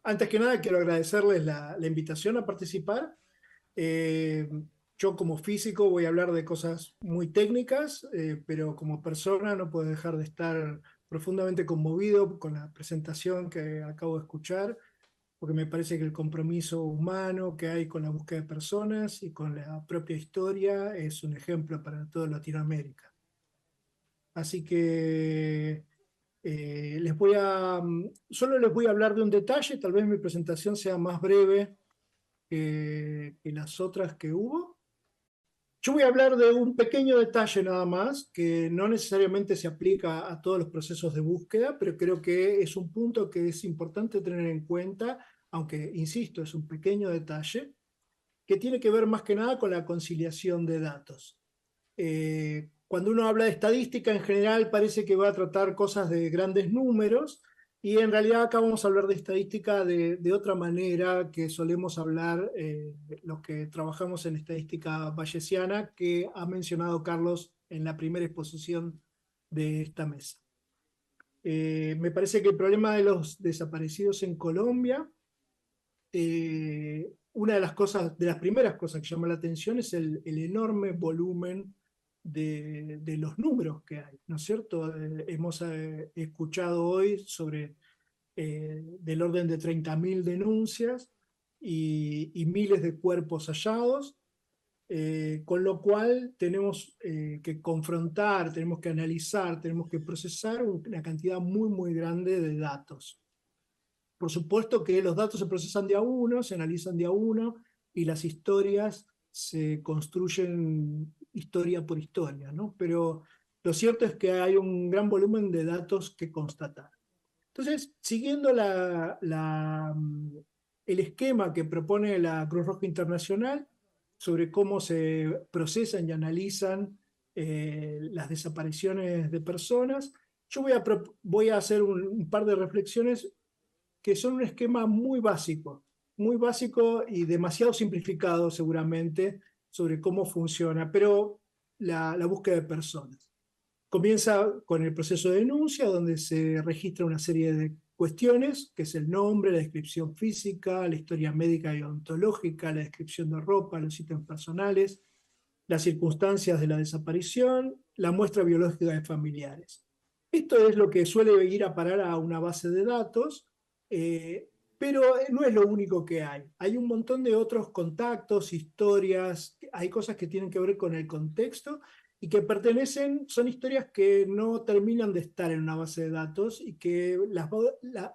Antes que nada, quiero agradecerles la invitación a participar. Eh, yo como físico voy a hablar de cosas muy técnicas, pero como persona no puedo dejar de estar profundamente conmovido con la presentación que acabo de escuchar, porque me parece que el compromiso humano que hay con la búsqueda de personas y con la propia historia es un ejemplo para toda Latinoamérica. Así que solo les voy a hablar de un detalle, tal vez mi presentación sea más breve que las otras que hubo. Yo voy a hablar de un pequeño detalle nada más, que no necesariamente se aplica a todos los procesos de búsqueda, pero creo que es un punto que es importante tener en cuenta, aunque, insisto, es un pequeño detalle, que tiene que ver más que nada con la conciliación de datos. Cuando uno habla de estadística, en general parece que va a tratar cosas de grandes números, y en realidad acá vamos a hablar de estadística de otra manera que solemos hablar los que trabajamos en estadística bayesiana, que ha mencionado Carlos en la primera exposición de esta mesa. Me parece que el problema de los desaparecidos en Colombia, una de las cosas, de las primeras cosas que llama la atención es el enorme volumen de los números que hay, ¿no es cierto? Hemos escuchado hoy sobre del orden de 30.000 denuncias y miles de cuerpos hallados, con lo cual tenemos que confrontar, tenemos que analizar, tenemos que procesar una cantidad muy, muy grande de datos. Por supuesto que los datos se procesan de a uno, se analizan de a uno, y las historias se construyen historia por historia, ¿no? Pero lo cierto es que hay un gran volumen de datos que constatar. Entonces, siguiendo el esquema que propone la Cruz Roja Internacional sobre cómo se procesan y analizan las desapariciones de personas, yo voy a hacer un par de reflexiones que son un esquema muy básico y demasiado simplificado seguramente sobre cómo funciona, pero la búsqueda de personas. Comienza con el proceso de denuncia, donde se registra una serie de cuestiones, que es el nombre, la descripción física, la historia médica y ontológica, la descripción de ropa, los ítems personales, las circunstancias de la desaparición, la muestra biológica de familiares. Esto es lo que suele ir a parar a una base de datos, eh, pero no es lo único que hay. Hay un montón de otros contactos, historias, hay cosas que tienen que ver con el contexto y que son historias que no terminan de estar en una base de datos y que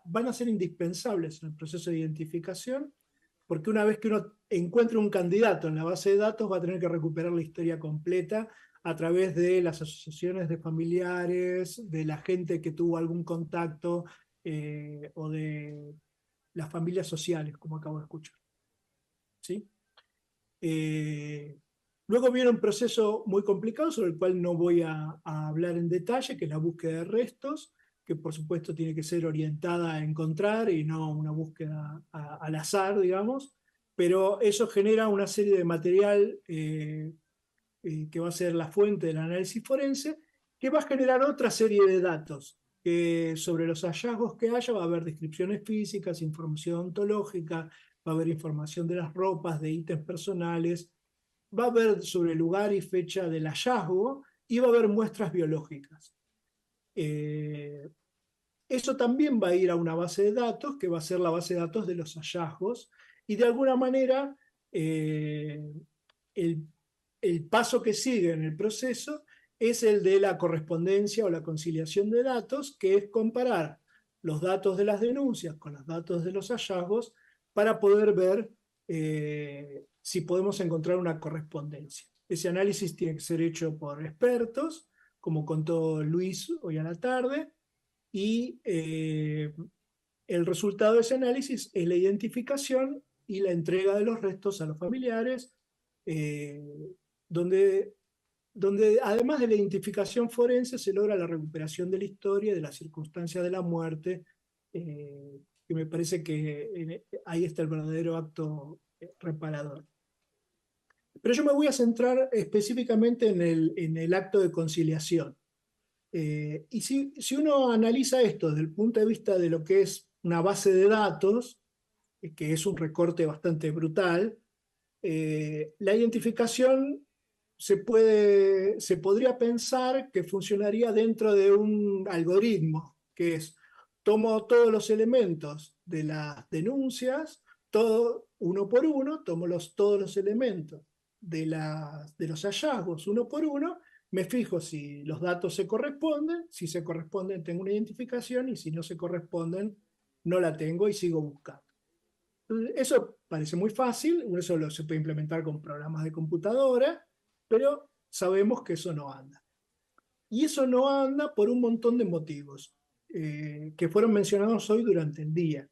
van a ser indispensables en el proceso de identificación, porque una vez que uno encuentre un candidato en la base de datos va a tener que recuperar la historia completa a través de las asociaciones de familiares, de la gente que tuvo algún contacto, o de las familias sociales, como acabo de escuchar. ¿Sí? Eh, Luego viene un proceso muy complicado sobre el cual no voy a hablar en detalle, que es la búsqueda de restos, que por supuesto tiene que ser orientada a encontrar y no una búsqueda al azar, digamos, pero eso genera una serie de material que va a ser la fuente del análisis forense, que va a generar otra serie de datos. Sobre los hallazgos que haya va a haber descripciones físicas, información ontológica, va a haber información de las ropas, de ítems personales, va a haber sobre el lugar y fecha del hallazgo, y va a haber muestras biológicas. Eh, Eso también va a ir a una base de datos, que va a ser la base de datos de los hallazgos, y de alguna manera eh, el, el paso que sigue en el proceso es el de la correspondencia o la conciliación de datos, que es comparar los datos de las denuncias con los datos de los hallazgos para poder ver si podemos encontrar una correspondencia. Ese análisis tiene que ser hecho por expertos, como contó Luis hoy a la tarde, y el resultado de ese análisis es la identificación y la entrega de los restos a los familiares, eh, donde, donde además de la identificación forense se logra la recuperación de la historia y de las circunstancias de la muerte, que me parece que ahí está el verdadero acto reparador. Pero yo me voy a centrar específicamente en el acto de conciliación. Si uno analiza esto desde el punto de vista de lo que es una base de datos, que es un recorte bastante brutal. La identificación se podría pensar que funcionaría dentro de un algoritmo, que es, tomo todos los elementos de las denuncias, todo uno por uno, tomo todos los elementos de los hallazgos uno por uno, me fijo si los datos se corresponden, si se corresponden tengo una identificación y si no se corresponden no la tengo y sigo buscando. Eso parece muy fácil, eso se puede implementar con programas de computadora, pero sabemos que eso no anda. Y eso no anda por un montón de motivos que fueron mencionados hoy durante el día.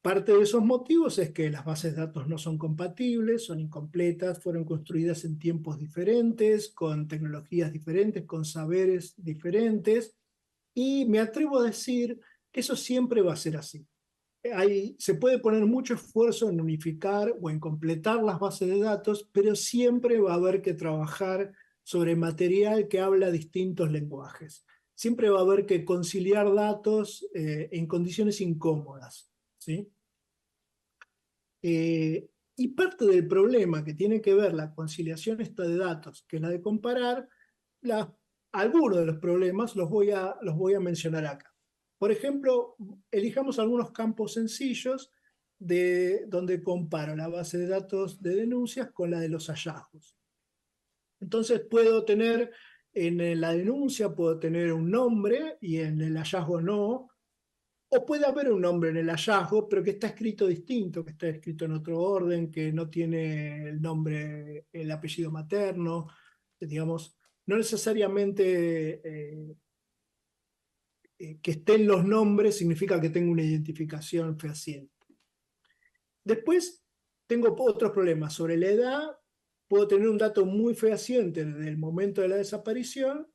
Parte de esos motivos es que las bases de datos no son compatibles, son incompletas, fueron construidas en tiempos diferentes, con tecnologías diferentes, con saberes diferentes, y me atrevo a decir que eso siempre va a ser así. Se puede poner mucho esfuerzo en unificar o en completar las bases de datos, pero siempre va a haber que trabajar sobre material que habla distintos lenguajes. Siempre va a haber que conciliar datos en condiciones incómodas, ¿sí? Y parte del problema que tiene que ver la conciliación esta de datos, que es la de comparar, la, algunos de los problemas los voy a mencionar acá. Por ejemplo, elijamos algunos campos sencillos donde comparo la base de datos de denuncias con la de los hallazgos. Entonces puedo tener en la denuncia, puedo tener un nombre y en el hallazgo no, o puede haber un nombre en el hallazgo, pero que está escrito distinto, que está escrito en otro orden, que no tiene el nombre, el apellido materno, digamos, no necesariamente que estén los nombres significa que tengo una identificación fehaciente. Después tengo otros problemas. Sobre la edad, puedo tener un dato muy fehaciente desde el momento de la desaparición,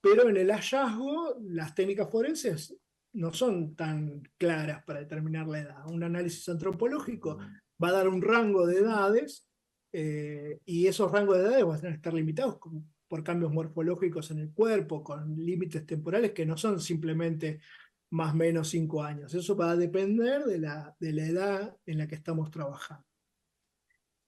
pero en el hallazgo las técnicas forenses no son tan claras para determinar la edad. Un análisis antropológico va a dar un rango de edades y esos rangos de edades van a estar limitados por cambios morfológicos en el cuerpo, con límites temporales que no son simplemente más o menos 5 años. Eso va a depender de la edad en la que estamos trabajando.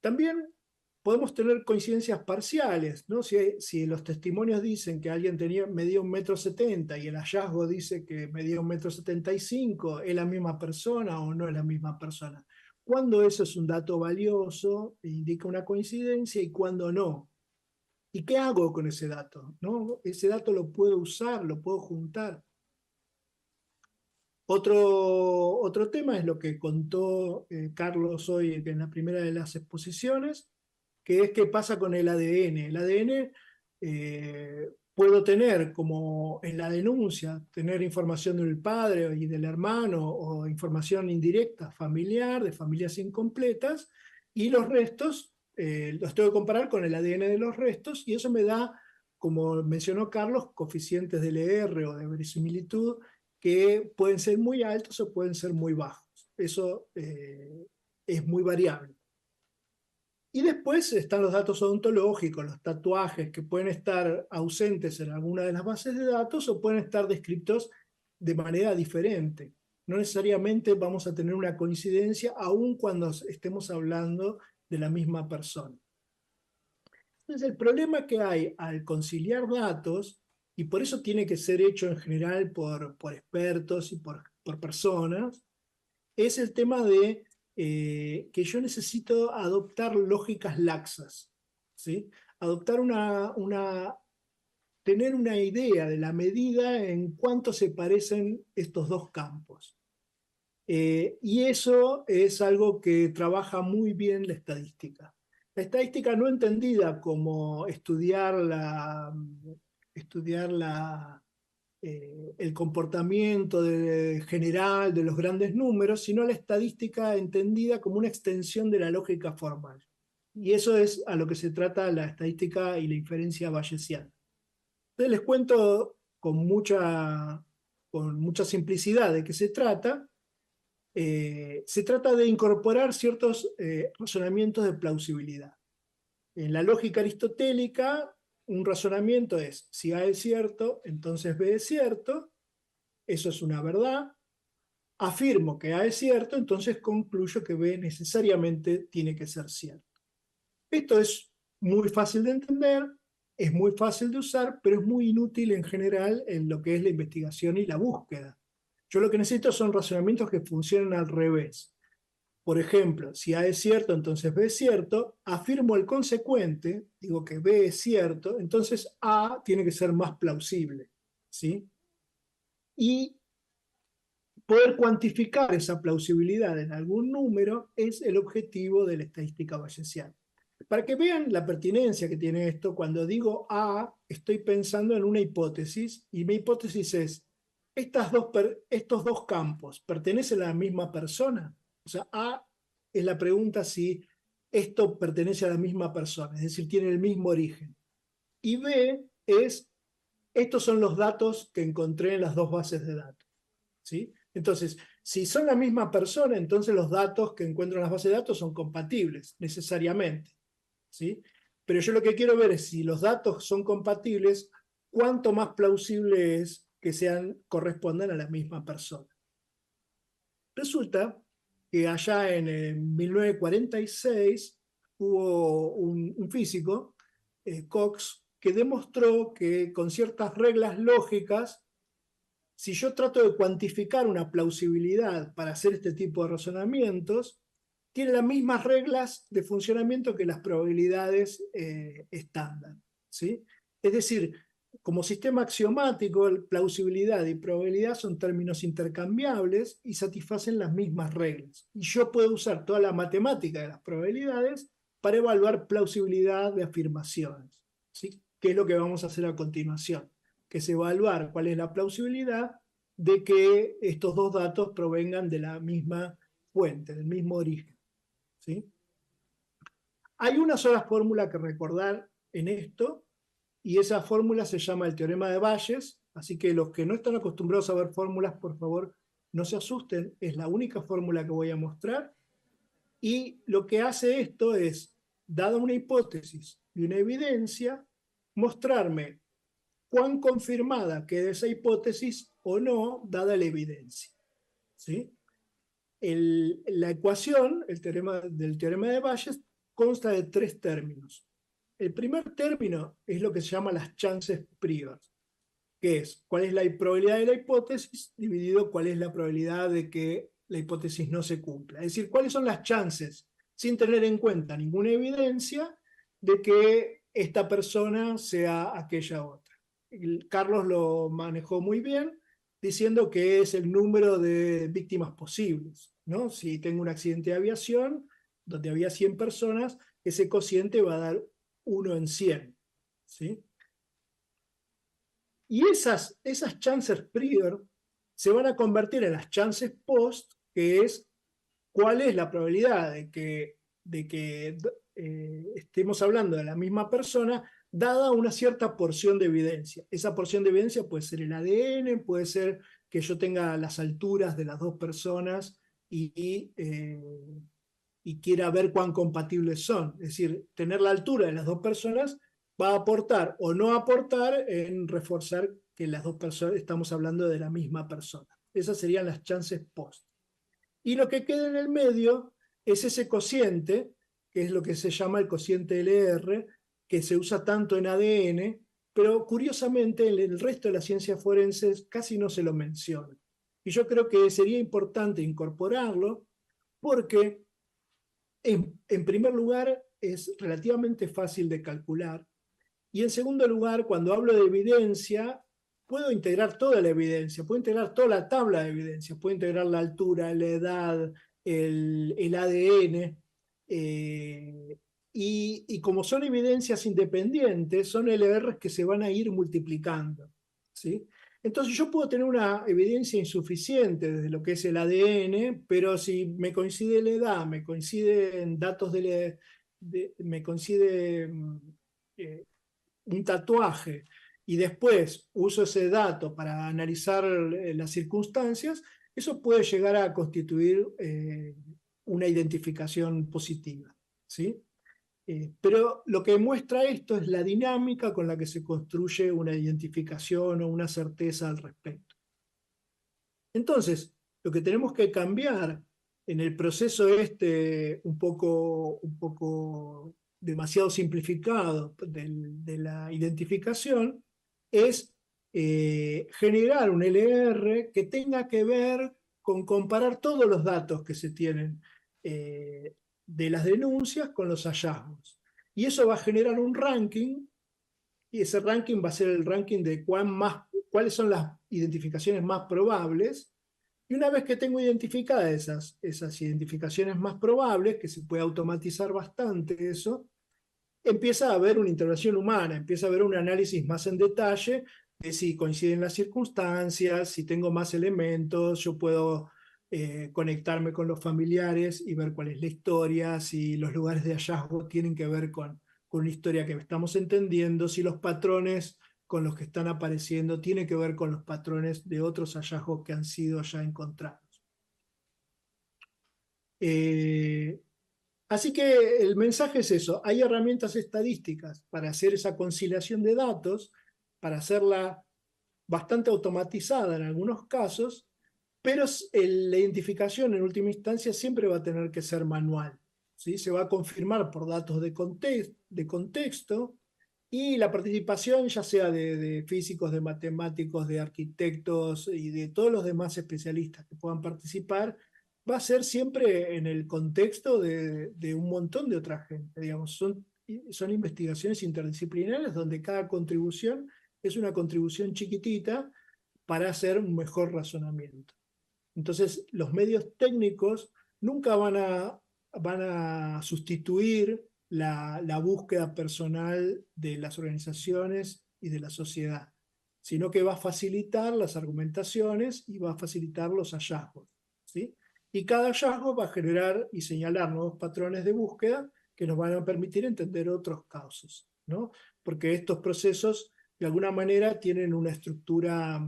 También podemos tener coincidencias parciales, ¿no? Si los testimonios dicen que alguien medía 1,70 m y el hallazgo dice que medía 1,75 m, ¿es la misma persona o no es la misma persona? ¿Cuándo eso es un dato valioso, indica una coincidencia, y cuándo no? ¿Y qué hago con ese dato? ¿No? Ese dato lo puedo usar, lo puedo juntar. Otro tema es lo que contó Carlos hoy en la primera de las exposiciones, que es qué pasa con el ADN. El ADN puedo tener, como en la denuncia, tener información del padre y del hermano o información indirecta familiar, de familias incompletas, y los restos los tengo que comparar con el ADN de los restos, y eso me da, como mencionó Carlos, coeficientes de LR o de verosimilitud que pueden ser muy altos o pueden ser muy bajos. Eso es muy variable. Y después están los datos odontológicos, los tatuajes, que pueden estar ausentes en alguna de las bases de datos o pueden estar descritos de manera diferente. No necesariamente vamos a tener una coincidencia aun cuando estemos hablando de la misma persona. Entonces, el problema que hay al conciliar datos, y por eso tiene que ser hecho en general por expertos y por personas, es el tema de que yo necesito adoptar lógicas laxas, ¿sí? Adoptar tener una idea de la medida en cuánto se parecen estos dos campos. Y eso es algo que trabaja muy bien la estadística. La estadística no entendida como estudiar el comportamiento general de los grandes números, sino la estadística entendida como una extensión de la lógica formal. Y eso es a lo que se trata la estadística y la inferencia bayesiana. Entonces les cuento con mucha simplicidad de qué se trata. Se trata de incorporar ciertos razonamientos de plausibilidad. En la lógica aristotélica, un razonamiento es, si A es cierto, entonces B es cierto, eso es una verdad. afirmo que A es cierto, entonces concluyo que B necesariamente tiene que ser cierto. Esto es muy fácil de entender, es muy fácil de usar, pero es muy inútil en general en lo que es la investigación y la búsqueda. Yo lo que necesito son razonamientos que funcionen al revés. Por ejemplo, si A es cierto, entonces B es cierto, afirmo el consecuente, digo que B es cierto, entonces A tiene que ser más plausible, ¿sí? Y poder cuantificar esa plausibilidad en algún número es el objetivo de la estadística bayesiana. Para que vean la pertinencia que tiene esto, cuando digo A, estoy pensando en una hipótesis, y mi hipótesis es, estos dos campos pertenecen a la misma persona. O sea, A es la pregunta si esto pertenece a la misma persona, es decir, tiene el mismo origen. Y B es, estos son los datos que encontré en las dos bases de datos, ¿sí? Entonces, si son la misma persona, entonces los datos que encuentro en las bases de datos son compatibles, necesariamente, ¿sí? Pero yo lo que quiero ver es si los datos son compatibles, cuánto más plausible es que correspondan a la misma persona. Resulta que allá en 1946 hubo un físico, Cox, que demostró que con ciertas reglas lógicas, si yo trato de cuantificar una plausibilidad para hacer este tipo de razonamientos, tiene las mismas reglas de funcionamiento que las probabilidades estándar, ¿sí? Es decir, como sistema axiomático, plausibilidad y probabilidad son términos intercambiables y satisfacen las mismas reglas. Y yo puedo usar toda la matemática de las probabilidades para evaluar plausibilidad de afirmaciones, ¿sí? Que es lo que vamos a hacer a continuación, que es evaluar cuál es la plausibilidad de que estos dos datos provengan de la misma fuente, del mismo origen, ¿sí? Hay una sola fórmula que recordar en esto, y esa fórmula se llama el teorema de Bayes, así que los que no están acostumbrados a ver fórmulas, por favor, no se asusten, es la única fórmula que voy a mostrar, y lo que hace esto es, dada una hipótesis y una evidencia, mostrarme cuán confirmada queda esa hipótesis o no, dada la evidencia, ¿sí? La ecuación del teorema de Bayes consta de tres términos. El primer término es lo que se llama las chances prior, que es cuál es la probabilidad de la hipótesis dividido cuál es la probabilidad de que la hipótesis no se cumpla. Es decir, cuáles son las chances, sin tener en cuenta ninguna evidencia, de que esta persona sea aquella otra. Carlos lo manejó muy bien, diciendo que es el número de víctimas posibles, ¿no? Si tengo un accidente de aviación donde había 100 personas, ese cociente va a dar 1 en 100, ¿sí? Y esas chances prior se van a convertir en las chances post, que es cuál es la probabilidad de que estemos hablando de la misma persona, dada una cierta porción de evidencia. Esa porción de evidencia puede ser el ADN, puede ser que yo tenga las alturas de las dos personas y quiera ver cuán compatibles son. Es decir, tener la altura de las dos personas va a aportar o no aportar en reforzar que las dos personas estamos hablando de la misma persona. Esas serían las chances post. Y lo que queda en el medio es ese cociente, que es lo que se llama el cociente LR, que se usa tanto en ADN, pero curiosamente en el resto de las ciencias forenses casi no se lo menciona. Y yo creo que sería importante incorporarlo porque, en primer lugar, es relativamente fácil de calcular. Y en segundo lugar, cuando hablo de evidencia, puedo integrar toda la evidencia, puedo integrar toda la tabla de evidencia, puedo integrar la altura, la edad, el ADN, y como son evidencias independientes, son LRs que se van a ir multiplicando, ¿sí? Entonces yo puedo tener una evidencia insuficiente desde lo que es el ADN, pero si me coincide la edad, me coinciden datos me coincide un tatuaje y después uso ese dato para analizar las circunstancias, eso puede llegar a constituir una identificación positiva, ¿sí? Pero lo que muestra esto es la dinámica con la que se construye una identificación o una certeza al respecto. Entonces, Lo que tenemos que cambiar en el proceso este un poco demasiado simplificado de la identificación es generar un LR que tenga que ver con comparar todos los datos que se tienen de las denuncias con los hallazgos. Y eso va a generar un ranking, y ese ranking va a ser el ranking de cuáles son las identificaciones más probables. Y una vez que tengo identificadas esas identificaciones más probables, que se puede automatizar bastante eso, empieza a haber una intervención humana, empieza a haber un análisis más en detalle de si coinciden las circunstancias, si tengo más elementos, yo puedo conectarme con los familiares y ver cuál es la historia, si los lugares de hallazgo tienen que ver con una historia que estamos entendiendo, si los patrones con los que están apareciendo tienen que ver con los patrones de otros hallazgos que han sido ya encontrados. Así que el mensaje es eso, hay herramientas estadísticas para hacer esa conciliación de datos, para hacerla bastante automatizada en algunos casos, pero la identificación en última instancia siempre va a tener que ser manual, ¿sí? Se va a confirmar por datos de contexto y la participación ya sea de físicos, de matemáticos, de arquitectos y de todos los demás especialistas que puedan participar, va a ser siempre en el contexto de un montón de otra gente. Digamos, son investigaciones interdisciplinares donde cada contribución es una contribución chiquitita para hacer un mejor razonamiento. Entonces, los medios técnicos nunca van a sustituir la búsqueda personal de las organizaciones y de la sociedad, sino que va a facilitar las argumentaciones y va a facilitar los hallazgos, ¿sí? Y cada hallazgo va a generar y señalar nuevos patrones de búsqueda que nos van a permitir entender otros casos, ¿no? Porque estos procesos, de alguna manera, tienen una estructura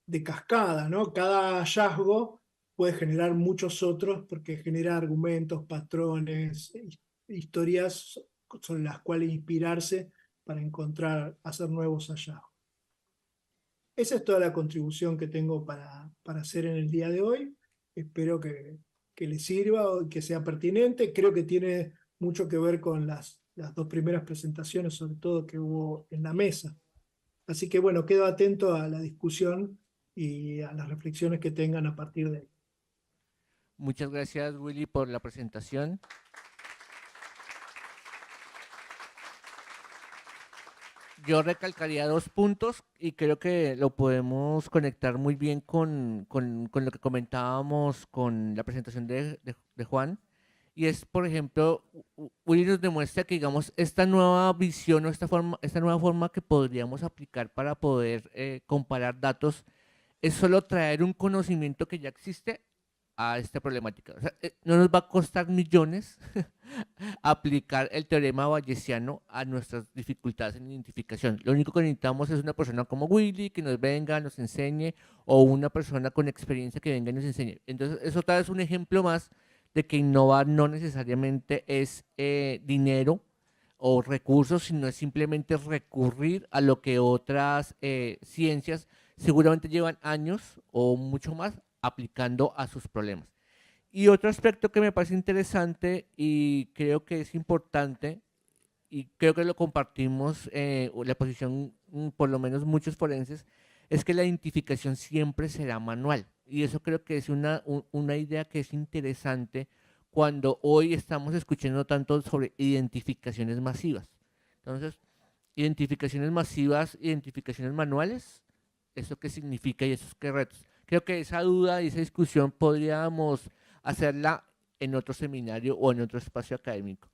de cascada, ¿no? Cada hallazgo puede generar muchos otros porque genera argumentos, patrones, historias sobre las cuales inspirarse para hacer nuevos hallazgos. Esa es toda la contribución que tengo para hacer en el día de hoy. Espero que les sirva o que sea pertinente. Creo que tiene mucho que ver con las dos primeras presentaciones, sobre todo que hubo en la mesa. Así que bueno, quedo atento a la discusión y a las reflexiones que tengan a partir de ahí. Muchas gracias, Willy, por la presentación. Yo recalcaría dos puntos y creo que lo podemos conectar muy bien con lo que comentábamos con la presentación de Juan. Y es, por ejemplo, Willy nos demuestra que, digamos, esta nueva visión o esta nueva forma que podríamos aplicar para poder comparar datos es solo traer un conocimiento que ya existe a esta problemática. O sea, no nos va a costar millones aplicar el teorema bayesiano a nuestras dificultades en identificación. Lo único que necesitamos es una persona como Willy que nos venga, nos enseñe, o una persona con experiencia que venga y nos enseñe. Entonces, eso tal vez es un ejemplo más de que innovar no necesariamente es dinero o recursos, sino es simplemente recurrir a lo que otras ciencias seguramente llevan años o mucho más aplicando a sus problemas. Y otro aspecto que me parece interesante y creo que es importante, y creo que lo compartimos, la posición, por lo menos muchos forenses, es que la identificación siempre será manual. Y eso creo que es una idea que es interesante cuando hoy estamos escuchando tanto sobre identificaciones masivas. Entonces, identificaciones masivas, identificaciones manuales, ¿eso qué significa y esos qué retos? Creo que esa duda y esa discusión podríamos hacerla en otro seminario o en otro espacio académico.